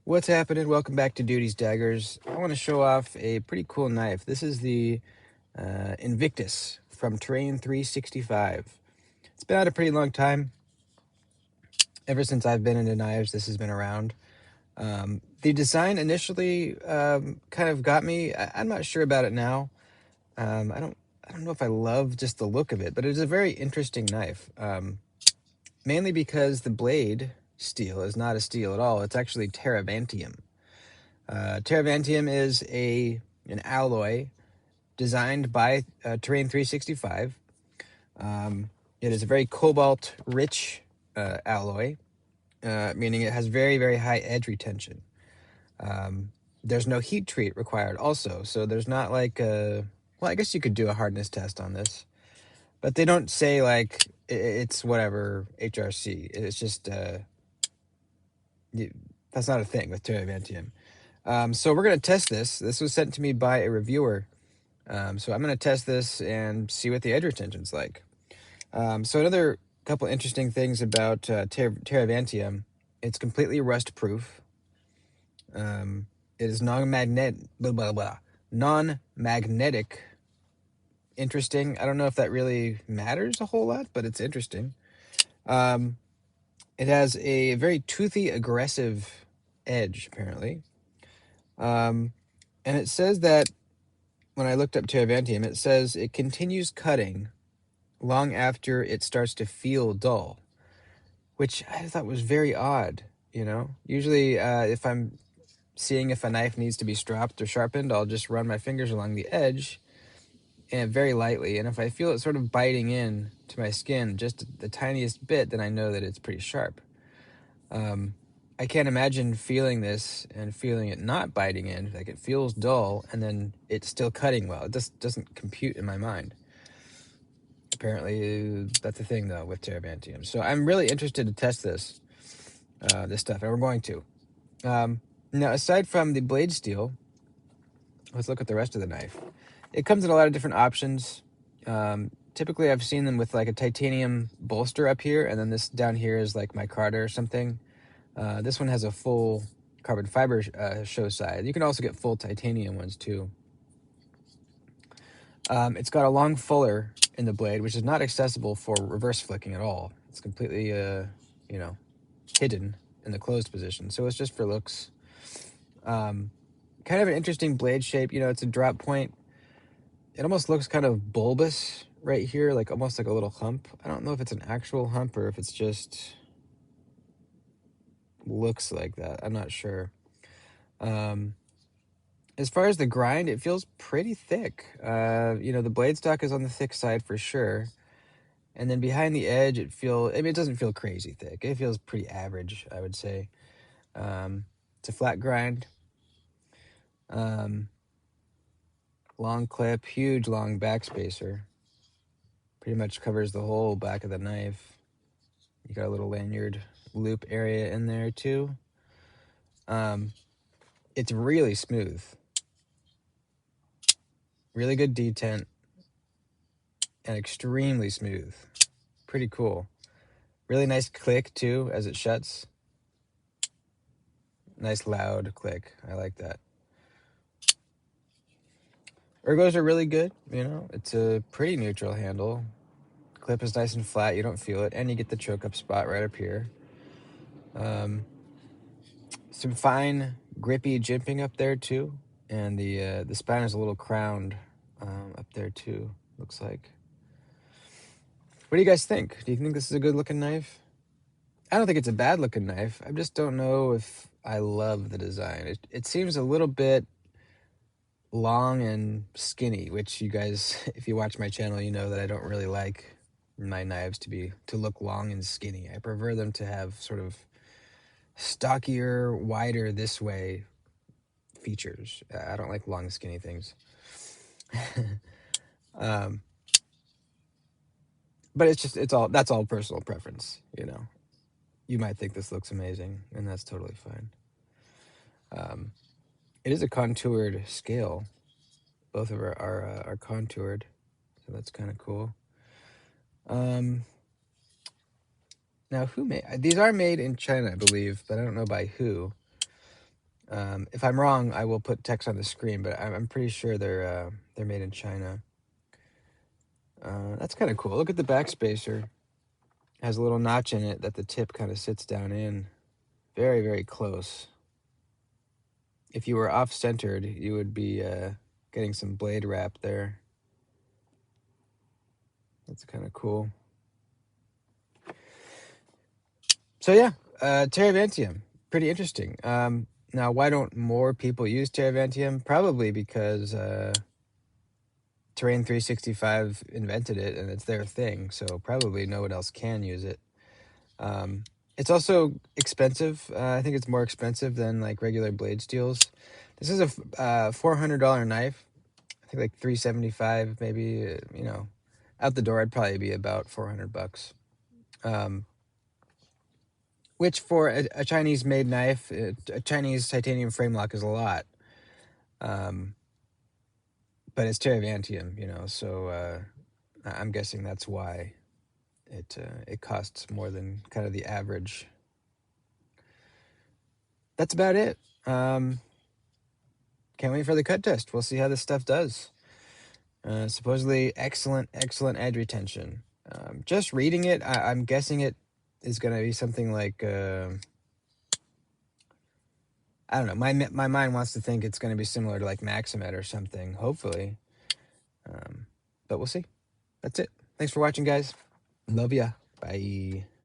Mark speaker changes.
Speaker 1: What's happening? Welcome back to Duty's Daggers. I want to show off a pretty cool knife. This is the Invictus from Terrain 365. It's been out a pretty long time. Ever since I've been into knives, this has been around. The design initially kind of got me. I'm not sure about it now. I don't know if I love just the look of it, but it is a very interesting knife. Mainly because the blade steel is not a steel at all. It's actually Teravantium. Teravantium is an alloy designed by Terrain 365. It is a very cobalt-rich alloy, meaning it has very, very high edge retention. There's no heat treat required also, so there's not like well, I guess you could do a hardness test on this, but they don't say like it's whatever HRC. It's just that's not a thing with Teravantium. So we're going to test this. This was sent to me by a reviewer. So I'm going to test this and see what the edge retention's like. So another couple interesting things about Teravantium, it's completely rust proof. It is non-magnetic. Interesting. I don't know if that really matters a whole lot, but it's interesting. It has a very toothy, aggressive edge, apparently. And it says that when I looked up Teravantium, it says it continues cutting long after it starts to feel dull, which I thought was very odd. Usually if I'm seeing if a knife needs to be stropped or sharpened, I'll just run my fingers along the edge and very lightly. And if I feel it sort of biting in to my skin just the tiniest bit, then I know that it's pretty sharp. I can't imagine feeling this and feeling it not biting in, like it feels dull and then it's still cutting well. It just doesn't compute in my mind. Apparently, that's the thing though with Teravantium. So I'm really interested to test this stuff, and we're going to. Now, aside from the blade steel, let's look at the rest of the knife. It comes in a lot of different options. Typically, I've seen them with like a titanium bolster up here, and then this down here is like micarta or something. This one has a full carbon fiber show side. You can also get full titanium ones too. It's got a long fuller in the blade, which is not accessible for reverse flicking at all. It's completely, hidden in the closed position. So it's just for looks. Kind of an interesting blade shape. It's a drop point. It almost looks kind of bulbous right here, like almost like a little hump. I don't know if it's an actual hump or if it's just looks like that. I'm not sure. As far as the grind, it feels pretty thick. The blade stock is on the thick side for sure. And then behind the edge, it doesn't feel crazy thick. It feels pretty average, I would say. It's a flat grind. Long clip, huge long backspacer. Pretty much covers the whole back of the knife. You got a little lanyard loop area in there too. It's really smooth. Really good detent. And extremely smooth. Pretty cool. Really nice click too as it shuts. Nice loud click. I like that. Ergos are really good. It's a pretty neutral handle. Clip is nice and flat. You don't feel it. And you get the choke up spot right up here. Some fine grippy jimping up there too. And the spine is a little crowned up there too, looks like. What do you guys think? Do you think this is a good looking knife? I don't think it's a bad looking knife. I just don't know if I love the design. It seems a little bit long and skinny, which you guys, if you watch my channel, you know that I don't really like my knives to look long and skinny. I prefer them to have sort of stockier, wider this way features. I don't like long, skinny things. But that's all personal preference. You might think this looks amazing, and that's totally fine. It is a contoured scale. Both of are contoured, so that's kind of cool. Now, who made these? Are made in China, I believe, but I don't know by who. If I'm wrong, I will put text on the screen, but I'm pretty sure they're made in China. That's kind of cool. Look at the backspacer. It has a little notch in it that the tip kind of sits down in. Very, very close. If you were off-centered, you would be getting some blade wrap there. That's kind of cool. So yeah, Teravantium, pretty interesting. Now, why don't more people use Teravantium? Probably because Terrain 365 invented it and it's their thing, so probably no one else can use it. It's also expensive. I think it's more expensive than like regular blade steels. This is a $400 knife. I think like $375 maybe. Out the door I'd probably be about $400. Which for a Chinese made knife, a Chinese titanium frame lock is a lot. But it's Teravantium, so I'm guessing that's why it costs more than kind of the average. That's about it. Can't wait for the cut test. We'll see how this stuff does. Supposedly excellent edge retention. Just reading it, I'm guessing it is going to be something like I don't know. My mind wants to think it's going to be similar to like Maximet or something. Hopefully, but we'll see. That's it. Thanks for watching, guys. Love ya. Bye.